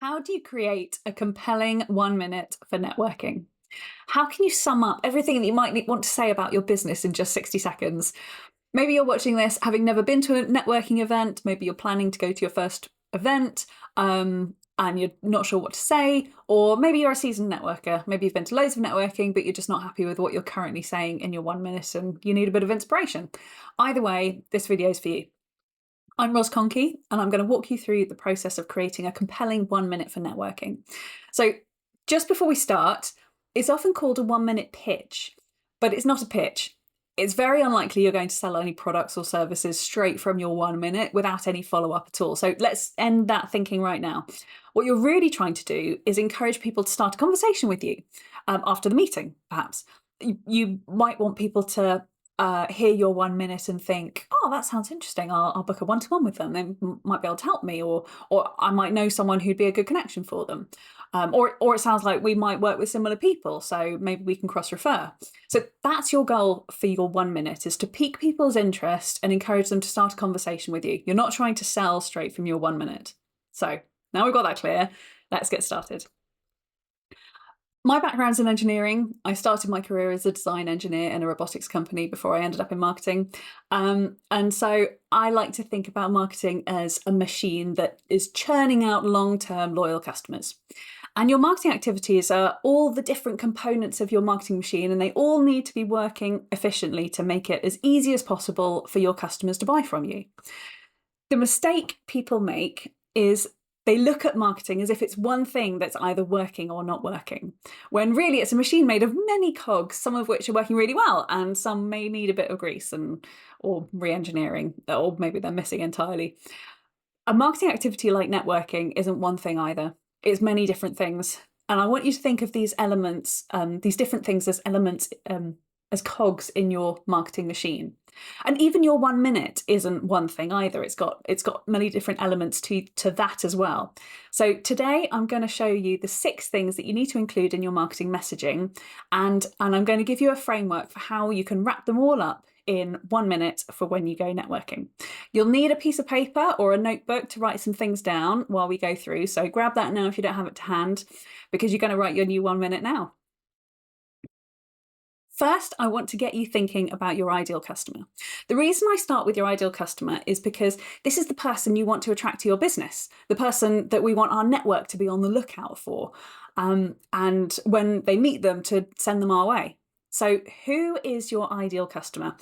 How do you create a compelling 1 minute for networking? How can you sum up everything that you might want to say about your business in just 60 seconds? Maybe you're watching this having never been to a networking event. Maybe you're planning to go to your first event and you're not sure what to say. Or maybe you're a seasoned networker. Maybe you've been to loads of networking, but you're just not happy with what you're currently saying in your 1 minute and you need a bit of inspiration. Either way, this video is for you. I'm Ros Conkie, and I'm going to walk you through the process of creating a compelling 1 minute for networking. So, just before we start, it's often called a 1 minute pitch, but it's not a pitch. It's very unlikely you're going to sell any products or services straight from your 1 minute without any follow up at all. So, let's end that thinking right now. What you're really trying to do is encourage people to start a conversation with you after the meeting, perhaps. You might want people to hear your 1 minute and think, "Oh, that sounds interesting. I'll book a one-to-one with them. They might be able to help me, or I might know someone who'd be a good connection for them, or it sounds like we might work with similar people, so maybe we can cross-refer." So that's your goal for your 1 minute: is to pique people's interest and encourage them to start a conversation with you. You're not trying to sell straight from your 1 minute. So now we've got that clear. Let's get started. My background's in engineering. I started my career as a design engineer in a robotics company before I ended up in marketing. And so I like to think about marketing as a machine that is churning out long-term loyal customers. And your marketing activities are all the different components of your marketing machine, and they all need to be working efficiently to make it as easy as possible for your customers to buy from you. The mistake people make is they look at marketing as if it's one thing that's either working or not working, when really it's a machine made of many cogs, some of which are working really well, and some may need a bit of grease or re-engineering, or maybe they're missing entirely. A marketing activity like networking isn't one thing either. It's many different things. And I want you to think of these elements, these different things as elements, as cogs in your marketing machine. And even your 1 minute isn't one thing either. It's got many different elements to that as well. So today I'm going to show you the 6 things that you need to include in your marketing messaging, and I'm going to give you a framework for how you can wrap them all up in 1 minute for when you go networking. You'll need a piece of paper or a notebook to write some things down while we go through. So grab that now if you don't have it to hand, because you're going to write your new 1 minute now. First, I want to get you thinking about your ideal customer. The reason I start with your ideal customer is because this is the person you want to attract to your business, the person that we want our network to be on the lookout for, and when they meet them, to send them our way. So who is your ideal customer?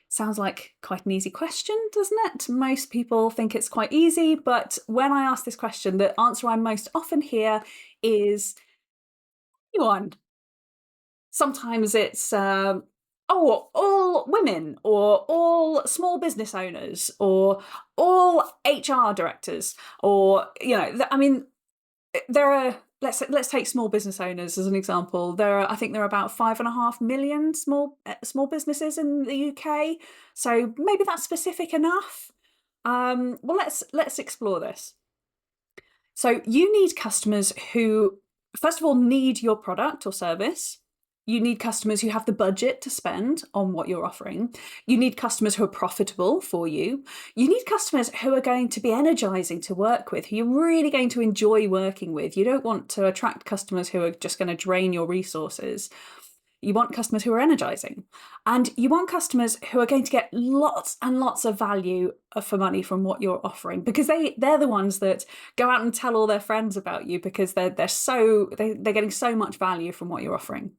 Sounds like quite an easy question, doesn't it? Most people think it's quite easy, but when I ask this question, the answer I most often hear is anyone. Sometimes it's, all women, or all small business owners, or all HR directors, or, I mean, there are, let's take small business owners as an example. I think there are about 5.5 million small businesses in the UK. So maybe that's specific enough. Well, let's explore this. So you need customers who, first of all, need your product or service. You need customers who have the budget to spend on what you're offering. You need customers who are profitable for you. You need customers who are going to be energizing to work with, who you're really going to enjoy working with. You don't want to attract customers who are just going to drain your resources. You want customers who are energizing. And you want customers who are going to get lots and lots of value for money from what you're offering, because they're the ones that go out and tell all their friends about you, because they're getting so much value from what you're offering.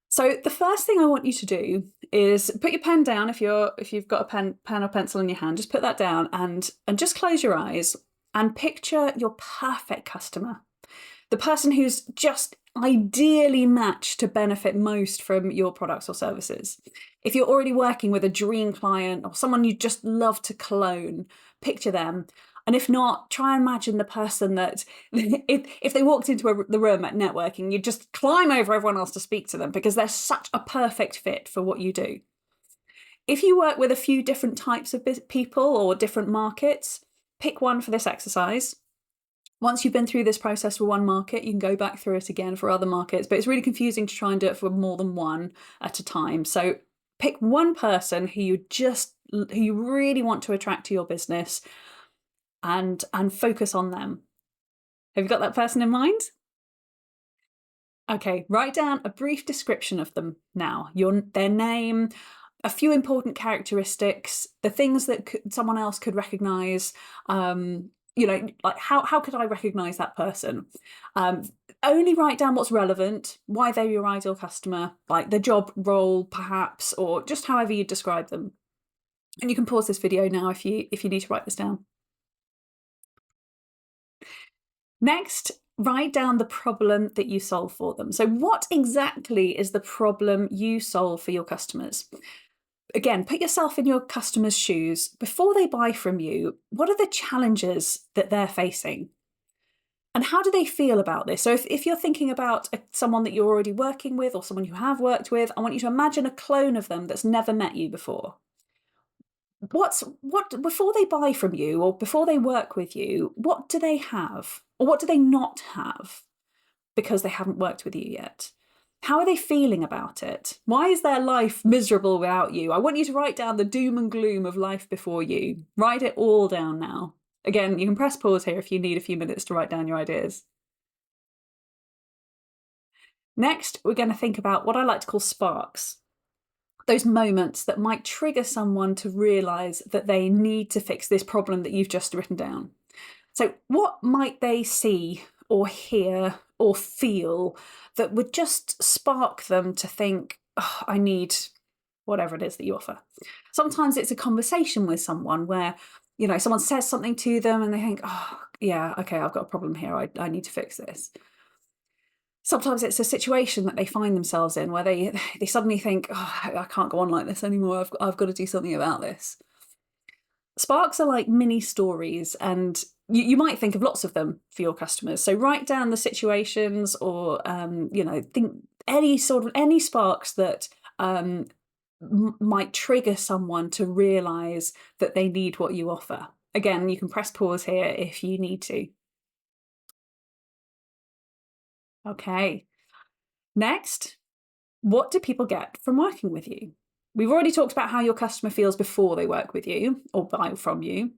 So the first thing I want you to do is put your pen down. If you've got a pen or pencil in your hand, just put that down and just close your eyes and picture your perfect customer, the person who's just ideally matched to benefit most from your products or services. If you're already working with a dream client or someone you just love to clone, picture them. And if not, try and imagine the person that, if they walked into the room at networking, you'd just climb over everyone else to speak to them, because they're such a perfect fit for what you do. If you work with a few different types of people or different markets, pick one for this exercise. Once you've been through this process for one market, you can go back through it again for other markets, but it's really confusing to try and do it for more than one at a time. So pick one person who you really want to attract to your business, and focus on them. Have you got that person in mind? Okay, write down a brief description of them now. Their name, a few important characteristics, the things that someone else could recognise. Like how could I recognise that person? Only write down what's relevant, why they're your ideal customer, like the job role perhaps, or just however you describe them. And you can pause this video now if you need to write this down. Next, write down the problem that you solve for them. So what exactly is the problem you solve for your customers? Again, put yourself in your customer's shoes. Before they buy from you, what are the challenges that they're facing? And how do they feel about this? So if you're thinking about someone that you're already working with or someone you have worked with, I want you to imagine a clone of them that's never met you before. What before they buy from you or before they work with you, what do they have? Or what do they not have because they haven't worked with you yet? How are they feeling about it? Why is their life miserable without you? I want you to write down the doom and gloom of life before you. Write it all down now. Again, you can press pause here if you need a few minutes to write down your ideas. Next, we're going to think about what I like to call sparks. Those moments that might trigger someone to realise that they need to fix this problem that you've just written down. So what might they see or hear or feel that would just spark them to think, oh, I need whatever it is that you offer? Sometimes it's a conversation with someone where, someone says something to them and they think, oh, yeah, okay, I've got a problem here. I need to fix this. Sometimes it's a situation that they find themselves in where they suddenly think, oh, I can't go on like this anymore. I've got to do something about this. Sparks are like mini stories, and you might think of lots of them for your customers. So write down the situations or, think any sparks that might trigger someone to realise that they need what you offer. Again, you can press pause here if you need to. Okay. Next, what do people get from working with you? We've already talked about how your customer feels before they work with you or buy from you.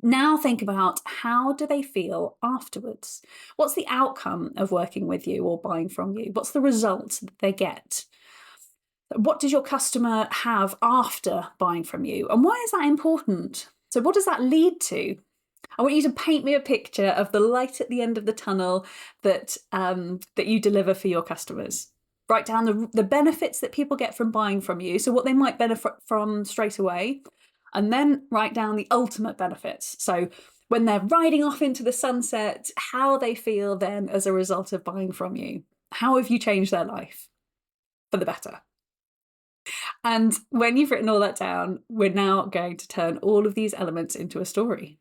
Now think about how do they feel afterwards? What's the outcome of working with you or buying from you? What's the result that they get? What does your customer have after buying from you? And why is that important? So what does that lead to? I want you to paint me a picture of the light at the end of the tunnel that you deliver for your customers. Write down the benefits that people get from buying from you, so what they might benefit from straight away, and then write down the ultimate benefits. So when they're riding off into the sunset, how they feel then as a result of buying from you. How have you changed their life for the better? And when you've written all that down, we're now going to turn all of these elements into a story.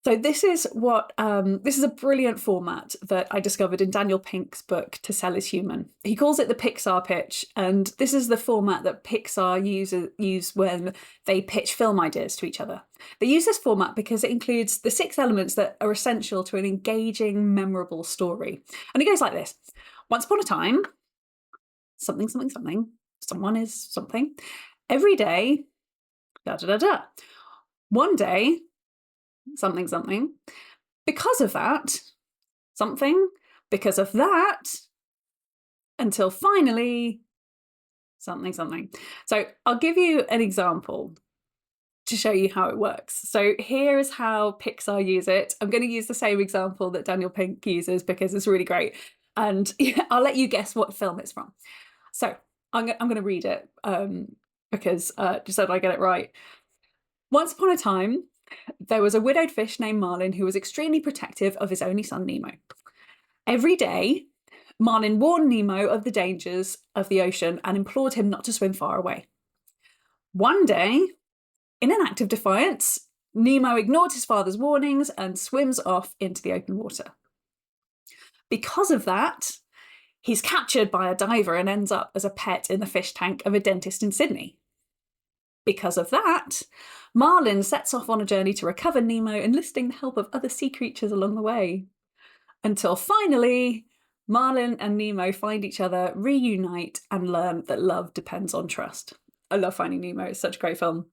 So this is a brilliant format that I discovered in Daniel Pink's book, To Sell Is Human. He calls it the Pixar Pitch, and this is the format that Pixar use when they pitch film ideas to each other. They use this format because it includes the 6 elements that are essential to an engaging, memorable story. And it goes like this. Once upon a time, something, something, something, someone is something. Every day, da da da da. One day, something, something. Because of that, something. Because of that, until finally, something, something. So I'll give you an example to show you how it works. So here is how Pixar use it. I'm going to use the same example that Daniel Pink uses because it's really great. And I'll let you guess what film it's from. So I'm going to read it because just so that I get it right. Once upon a time, there was a widowed fish named Marlin who was extremely protective of his only son, Nemo. Every day, Marlin warned Nemo of the dangers of the ocean and implored him not to swim far away. One day, in an act of defiance, Nemo ignored his father's warnings and swims off into the open water. Because of that, he's captured by a diver and ends up as a pet in the fish tank of a dentist in Sydney. Because of that, Marlin sets off on a journey to recover Nemo, enlisting the help of other sea creatures along the way. Until finally, Marlin and Nemo find each other, reunite, and learn that love depends on trust. I love Finding Nemo. It's such a great film.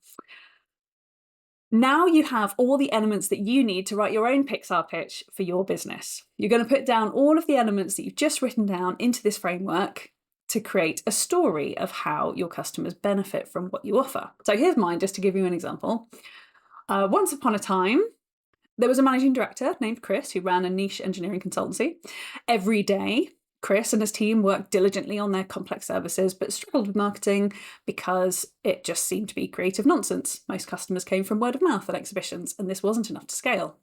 Now you have all the elements that you need to write your own Pixar pitch for your business. You're going to put down all of the elements that you've just written down into this framework to create a story of how your customers benefit from what you offer. So here's mine, just to give you an example. Once upon a time, there was a managing director named Chris who ran a niche engineering consultancy. Every day, Chris and his team worked diligently on their complex services, but struggled with marketing because it just seemed to be creative nonsense. Most customers came from word of mouth at exhibitions, and this wasn't enough to scale.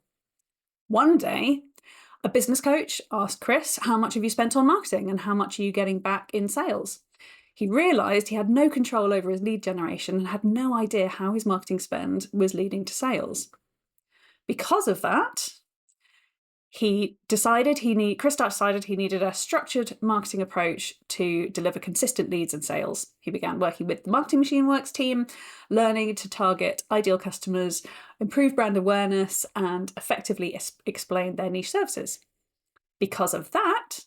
One day, a business coach asked Chris, how much have you spent on marketing and how much are you getting back in sales? He realised he had no control over his lead generation and had no idea how his marketing spend was leading to sales. Because of that, Chris decided he needed a structured marketing approach to deliver consistent leads and sales. He began working with the Marketing Machine Works team, learning to target ideal customers, improve brand awareness, and effectively explain their niche services. Because of that,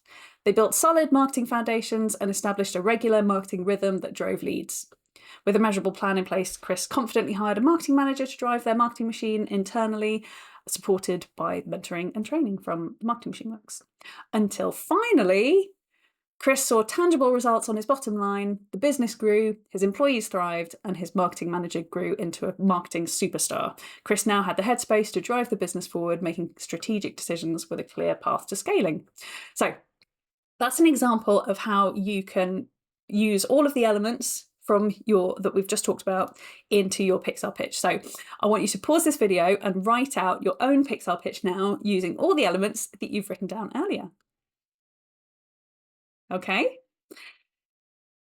they built solid marketing foundations and established a regular marketing rhythm that drove leads. With a measurable plan in place, Chris confidently hired a marketing manager to drive their marketing machine internally, supported by mentoring and training from the Marketing Machine Works. Until finally, Chris saw tangible results on his bottom line, the business grew, his employees thrived, and his marketing manager grew into a marketing superstar. Chris now had the headspace to drive the business forward, making strategic decisions with a clear path to scaling. So that's an example of how you can use all of the elements that we've just talked about into your Pixar pitch. So I want you to pause this video and write out your own Pixar pitch now using all the elements that you've written down earlier. Okay?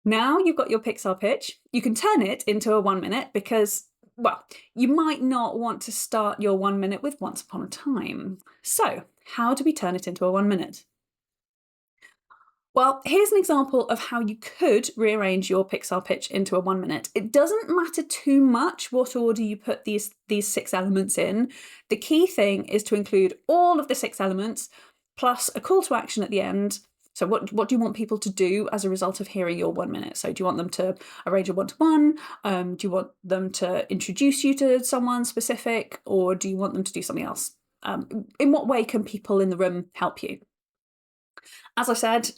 Now you've got your Pixar pitch. You can turn it into a 1 minute because, well, you might not want to start your 1 minute with once upon a time. So how do we turn it into a 1 minute? Well, here's an example of how you could rearrange your Pixar pitch into a 1 minute. It doesn't matter too much what order you put these 6 elements in. The key thing is to include all of the 6 elements plus a call to action at the end. So what do you want people to do as a result of hearing your 1 minute? So do you want them to arrange a one-to-one? Do you want them to introduce you to someone specific? Or do you want them to do something else? In what way can people in the room help you? As I said,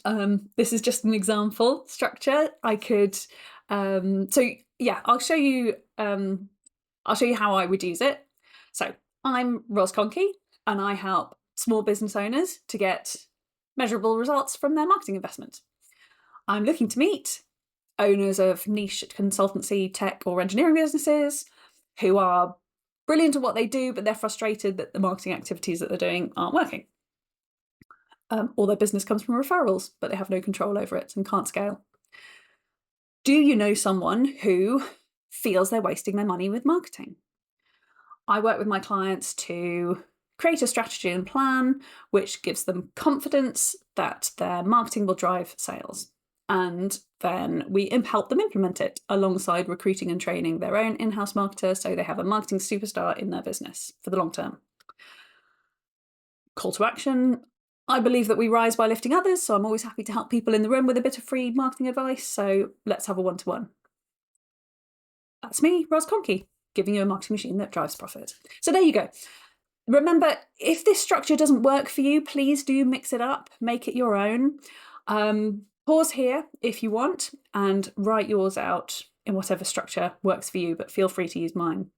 this is just an example structure. I could, I'll show you how I would use it. So I'm Ros Conkie, and I help small business owners to get measurable results from their marketing investment. I'm looking to meet owners of niche consultancy, tech, or engineering businesses who are brilliant at what they do, but they're frustrated that the marketing activities that they're doing aren't working. Or their business comes from referrals, but they have no control over it and can't scale. Do you know someone who feels they're wasting their money with marketing? I work with my clients to create a strategy and plan which gives them confidence that their marketing will drive sales. And then we help them implement it alongside recruiting and training their own in-house marketer so they have a marketing superstar in their business for the long term. Call to action. I believe that we rise by lifting others, so I'm always happy to help people in the room with a bit of free marketing advice, so let's have a one-to-one. That's me, Ros Conkie, giving you a marketing machine that drives profit. So there you go. Remember, if this structure doesn't work for you, please do mix it up, make it your own. Pause here if you want and write yours out in whatever structure works for you, but feel free to use mine.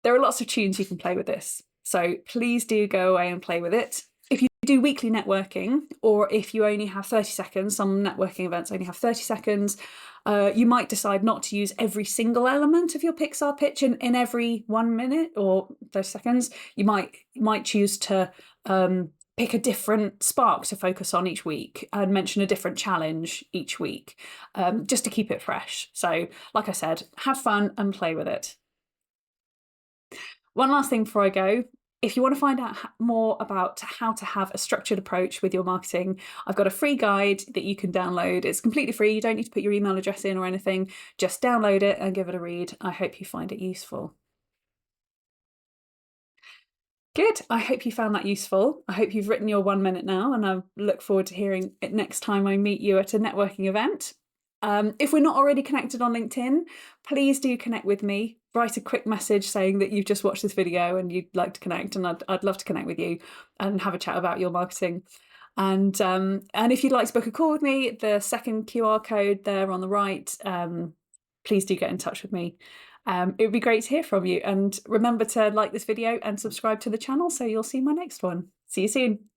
There are lots of tunes you can play with this. So please do go away and play with it. If you do weekly networking, or if you only have 30 seconds, some networking events only have 30 seconds, you might decide not to use every single element of your Pixar pitch in every 1 minute or 30 seconds. You might choose to pick a different spark to focus on each week and mention a different challenge each week, just to keep it fresh. So like I said, have fun and play with it. One last thing before I go. If you want to find out more about how to have a structured approach with your marketing, I've got a free guide that you can download. It's completely free. You don't need to put your email address in or anything. Just download it and give it a read. I hope you find it useful. Good. I hope you found that useful. I hope you've written your 1 minute now, and I look forward to hearing it next time I meet you at a networking event. If we're not already connected on LinkedIn, please do connect with me. Write a quick message saying that you've just watched this video and you'd like to connect, and I'd love to connect with you and have a chat about your marketing. And if you'd like to book a call with me, the second QR code there on the right, please do get in touch with me. It would be great to hear from you. And remember to like this video and subscribe to the channel so you'll see my next one. See you soon.